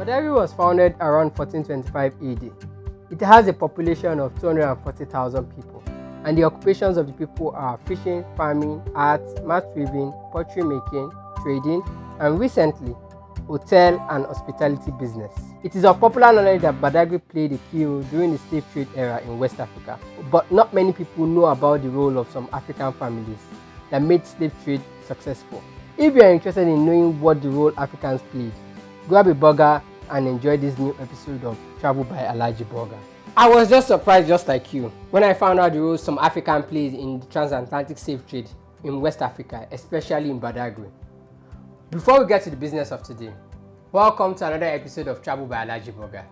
Badagry was founded around 1425 AD. It has a population of 240,000 people, and the occupations of the people are fishing, farming, art, mat weaving, pottery making, trading, and recently, hotel and hospitality business. It is of popular knowledge that Badagry played a key role during the slave trade era in West Africa, but not many people know about the role of some African families that made slave trade successful. If you are interested in knowing what the role Africans played, grab a burger and enjoy this new episode of Travel by Alhaji Burger. I was just surprised, just like you, when I found out the role some African played in the transatlantic slave trade in West Africa, especially in Badagry. Before we get to the business of today, welcome to another episode of Travel by Alhaji Burger.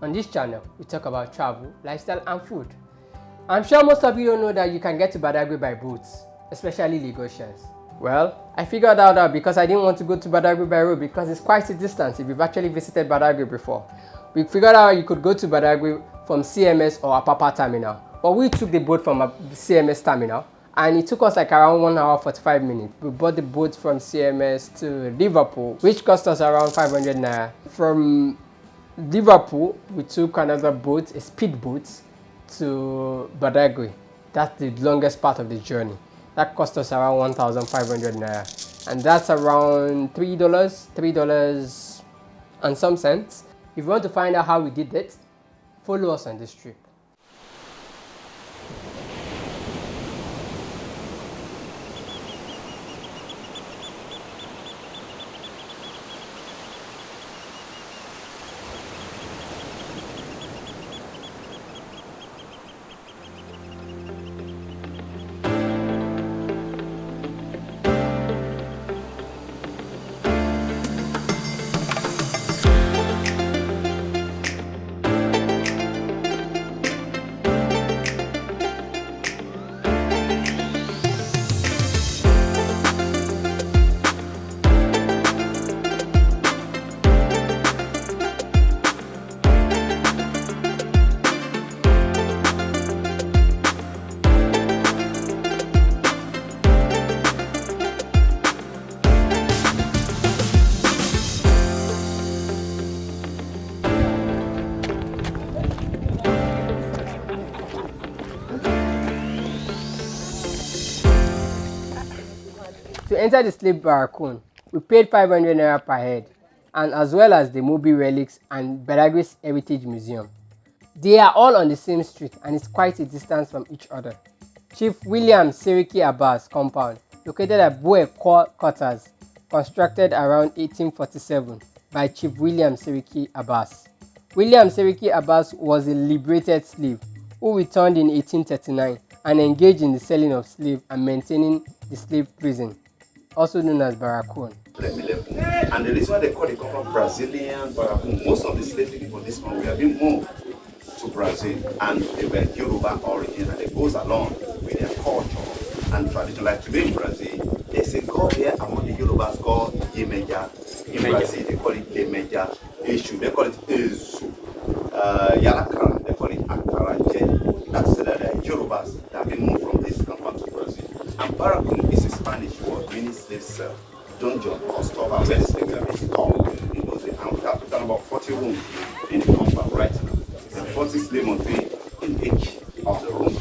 On this channel, we talk about travel, lifestyle and food. I'm sure most of you don't know that you can get to Badagry by boats, especially Lagosians. Well, I figured out that because I didn't want to go to Badagry by road because it's quite a distance if you've actually visited Badagry before. We figured out you could go to Badagry from CMS or Apapa terminal. But we took the boat from CMS terminal and it took us like around 1 hour 45 minutes. We bought the boat from CMS to Liverpool, which cost us around 500 naira. From Liverpool, we took another boat, a speedboat, to Badagry. That's the longest part of the journey. That cost us around 1,500 naira, and that's around $3 and some cents. If you want to find out how we did it, follow us on this trip. To enter the slave Barracoon, we paid 500 naira per head, and as well as the Mobee Relics and Badagry's Heritage Museum. They are all on the same street and it's quite a distance from each other. Chief William Seriki Abbass compound, located at Boe Quarters, constructed around 1847 by Chief William Seriki Abbass. William Seriki Abbass was a liberated slave who returned in 1839 and engaged in the selling of slaves and maintaining the slave prison, also known as Barracoon. And the reason why they call the company Brazilian Barracoon, most of the slave people in this country have been moved to Brazil and they were Yoruba origin, and it goes along with their culture and tradition. Like today in Brazil, there's a god here among the Yorubas called Yemeja. In Brazil, they call it Yemeja. Eshu, they call it Ezu. Yalakara, they call it Akaraje. That's the Yorubas that have been moved from this compound to Brazil. And Barracoon is a Spanish word meaning slave cell, dungeon or store where the slaves are stored in those days. And we have to talk about 40 rooms in the compound right now. And 40 slaves must be in each of the rooms.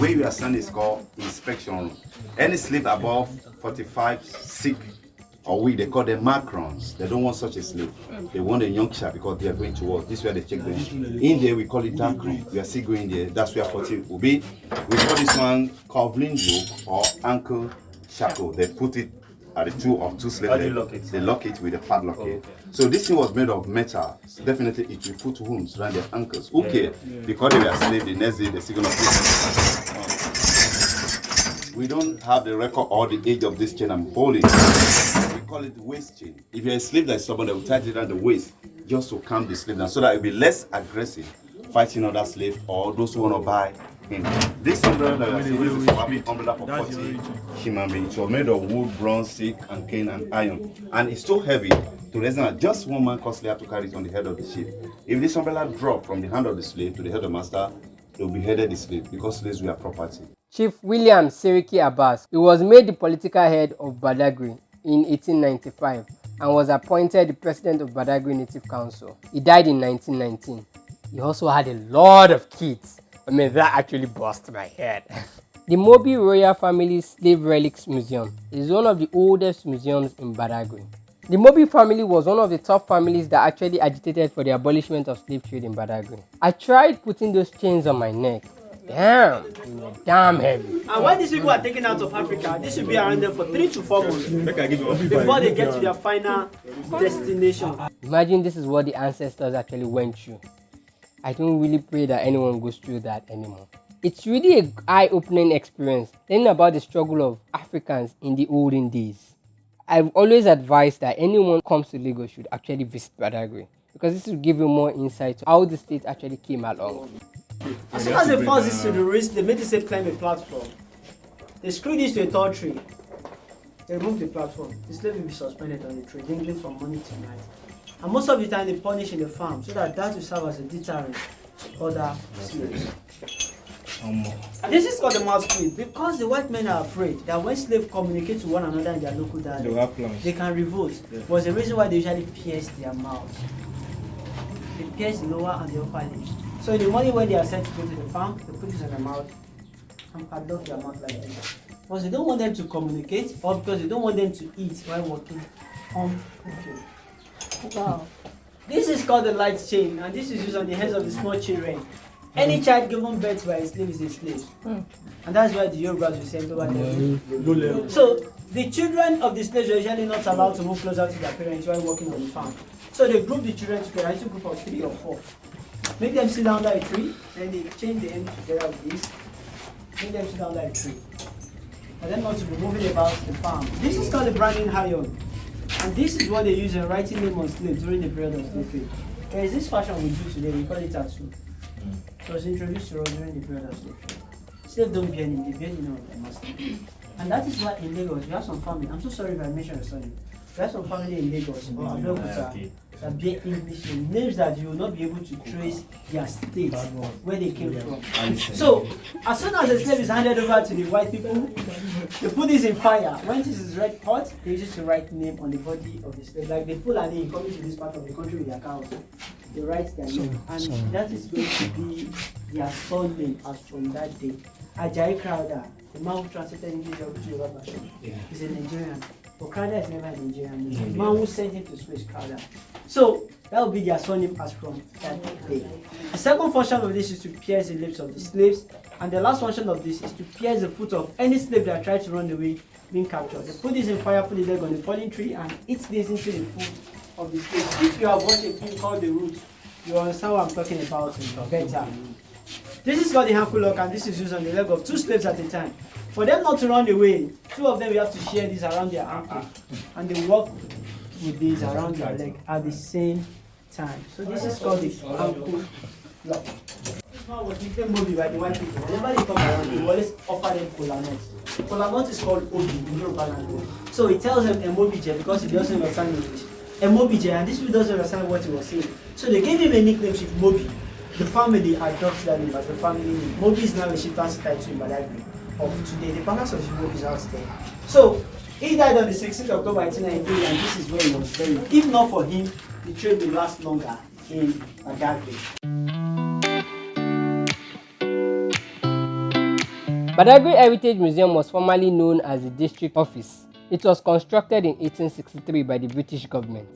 Where you are standing is called inspection room. Any slave above 45 sick or weak, they call them macrons. They don't want such a slave. They want a young child because they are going to work. This is where they check them. In there we call it dark room. We are still going there. That's where 40 will be. We call this one covering yoke or ankle shackle. They put it at the two of two slaves. They lock it with a padlock here. So this thing was made of metal. Definitely it will put wounds around their ankles. Okay, because they were slaves, the next day they're still gonna put. We don't have the record or the age of this chain I'm holding. We call it waist chain. If you're a slave like someone, they will tie it around the waist just to calm the slave down so that it will be less aggressive fighting other slaves or those who want to buy him. This umbrella that I see is a Swami umbrella for 40 human beings. It was made of wood, bronze, silk, and cane and iron. And it's so heavy to reason that just one man costly have to carry it on the head of the ship. If this umbrella dropped from the hand of the slave to the head of the master, they beheaded the slave because slaves were property. Chief William Seriki Abbass, he was made the political head of Badagry in 1895 and was appointed the president of Badagry Native Council. He died in 1919. He also had a lot of kids. I mean, that actually busted my head. The Mobee Royal Family Slave Relics Museum is one of the oldest museums in Badagry. The Mobee family was one of the top families that actually agitated for the abolishment of slave trade in Badagry. I tried putting those chains on my neck. Damn, damn heavy. And when these people are taken out of Africa, this should be around them for 3 to 4 months before they get to their final destination. Imagine this is what the ancestors actually went through. I don't really pray that anyone goes through that anymore. It's really an eye-opening experience, learning about the struggle of Africans in the olden days. I've always advised that anyone who comes to Lagos should actually visit Badagry because this will give you more insight to how the state actually came along. As soon as they forced this to the wrist, they made the state climb a platform. They screwed this to a tall tree. They removed the platform. The slave will be suspended on the tree, dangling from morning to night. And most of the time they punish in the farm so that will serve as a deterrent to other slaves. And this is called the mouth split because the white men are afraid that when slaves communicate to one another in their local dialect, they can revolt. Was the reason why they usually pierce their mouths. They pierce the lower and the upper lips. So in the morning when they are sent to go to the farm, they put this on their mouth and padlock their mouth like this. Because they don't want them to communicate or because they don't want them to eat while working on the field. Wow. This is called the light chain and this is used on the heads of the small children. Any child given birth by a slave is a slave. And that's why the Yorubas will send over them. So the children of the slaves are usually not allowed to move closer to their parents while working on the farm. So they group the children together into a group of 3 or 4. Make them sit down under a tree, and they chain the end together with this. Make them sit down under a tree. For them not to be moving about the farm. This is called the branding iron. And this is what they use in writing name on slaves during the period of slavery. There is this fashion we do today, we call it tattoo. It was introduced to us during the period of slavery. Slaves don't bear name, they bear the name of their master. And that is why in Lagos, we have some family. I'm so sorry if I mentioned your son. We have some family in Lagos or Abbass that bear English names that you will not be able to trace their state, where they came from. So, as soon as the slave is handed over to the white people, they put this in fire. When this is red hot, they use it to write name on the body of the slave. Like the Fulani coming to this part of the country with their cows, they write their name. And that is going to be their surname as from that day. Ajayi Crowder, the man who translated English to Yoruba version, is a Nigerian. But Crowder is never a Nigerian. The man who sent him to space, Crowder. So that will be their surname as from that day. The second function of this is to pierce the lips of the slaves, and the last function of this is to pierce the foot of any slave that tried to run away being captured. They put this in fire, put the leg on the falling tree, and eat this into the foot of the slave. If you have watched a film called The Root, you understand what I'm talking about better. This is called the handful lock, and this is used on the leg of 2 slaves at a time. For them not to run away, 2 of them will have to share this around their ankle, and they walk with this around their leg at the same time. So this is called the handful lock. This one was nicknamed Mobee by the white people. Whenever they come around, they always offer them kola nut. Kola nut is called Obi in Yoruba language. So he tells them Mobee because he doesn't understand English. Mobee, and this people doesn't understand what he was saying. So they gave him a nickname, Chief Mobee. The family adopts that name as the family name. Mobee is now a chieftaincy title in Badagry of today. The palace of Mobee is out there. So he died on the 16th of October 1893, and this is where he was buried. If not for him, the trade will last longer in Badagry. Badagry Heritage Museum was formerly known as the District Office. It was constructed in 1863 by the British government.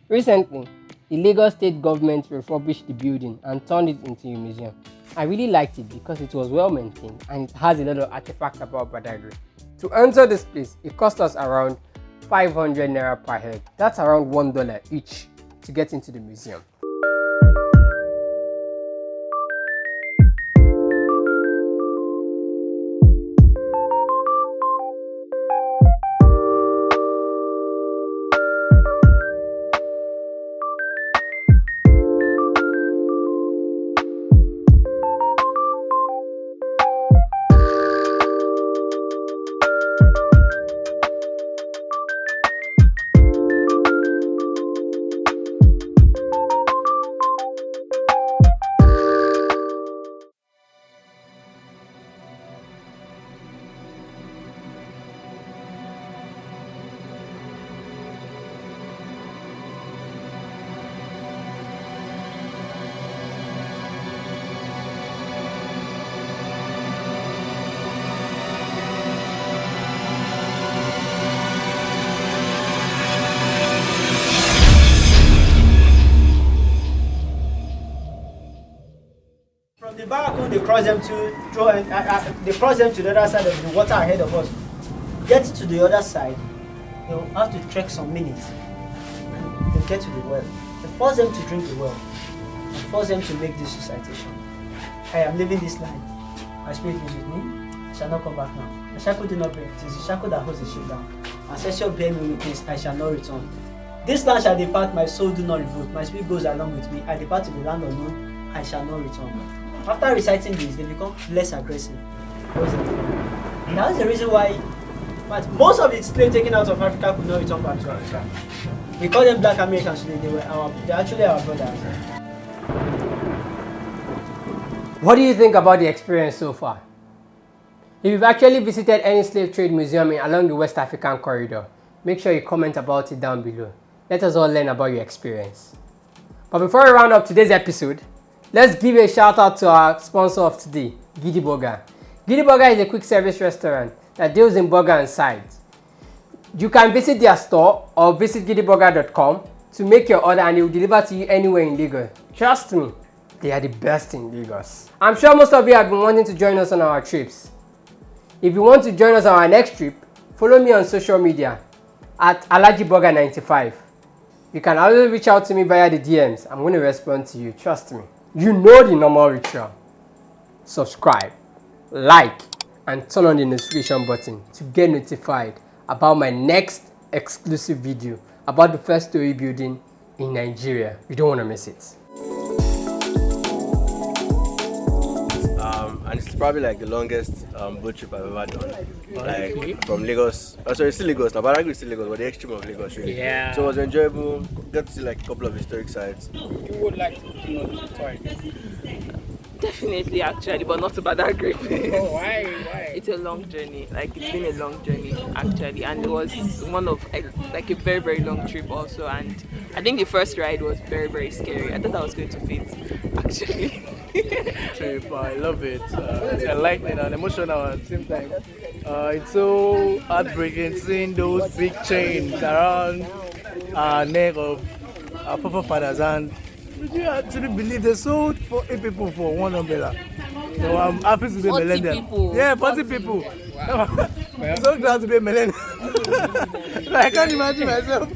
Recently, the Lagos state government refurbished the building and turned it into a museum. I really liked it because it was well maintained and it has a lot of artifacts about Badagry. To enter this place, it cost us around 500 naira per head. That's around $1 each to get into the museum. cross them to they cross them to the other side of the water ahead of us. Get to the other side, they'll have to trek some minutes. And they'll get to the well. They force them to drink the well. And force them to make this recitation. I am leaving this land. My spirit is with me. I shall not come back now. The shackle do not break. It is the shackle that holds the ship down. Ancestral bear me witness, I shall not return. This land shall depart, my soul do not revolt. My spirit goes along with me. I depart to the land unknown, I shall not return. After reciting this, they become less aggressive. And that's the reason why most of the slaves taken out of Africa could not return back to Africa. We call them Black Americans today. They're actually our brothers. What do you think about the experience so far? If you've actually visited any slave trade museum along the West African corridor, make sure you comment about it down below. Let us all learn about your experience. But before we round up today's episode, let's give a shout out to our sponsor of today, Giddy Burger. Giddy Burger is a quick service restaurant that deals in burger and sides. You can visit their store or visit giddyburger.com to make your order and they will deliver to you anywhere in Lagos. Trust me, they are the best in Lagos. I'm sure most of you have been wanting to join us on our trips. If you want to join us on our next trip, follow me on social media at AlajiBurger95. You can always reach out to me via the DMs. I'm going to respond to you, trust me. You know the normal ritual. Subscribe, like, and turn on the notification button to get notified about my next exclusive video about the first story building in Nigeria. You don't want to miss it. And it's probably like the longest boat trip I've ever done. Like from Lagos. Oh, sorry, it's still Lagos. Now, Badagry is still Lagos, but the extreme of Lagos, really. Yeah. So it was enjoyable. Got to see like a couple of historic sites. You would like to know the story? Definitely, actually, but not to Badagry. Oh, why? It's a long journey. Like, it's been a long journey, actually, and it was one of like a very, very long trip also. And I think the first ride was very, very scary. I thought I was going to faint, actually. Trip, I love it. It's enlightening and emotional at the same time. It's so heartbreaking seeing those big chains around our neck of our forefathers, and would you actually believe they sold 40 people for one umbrella? So I'm happy to be a millennial. People. Yeah, 40 people. I'm so glad to be a millennial. I can't imagine myself.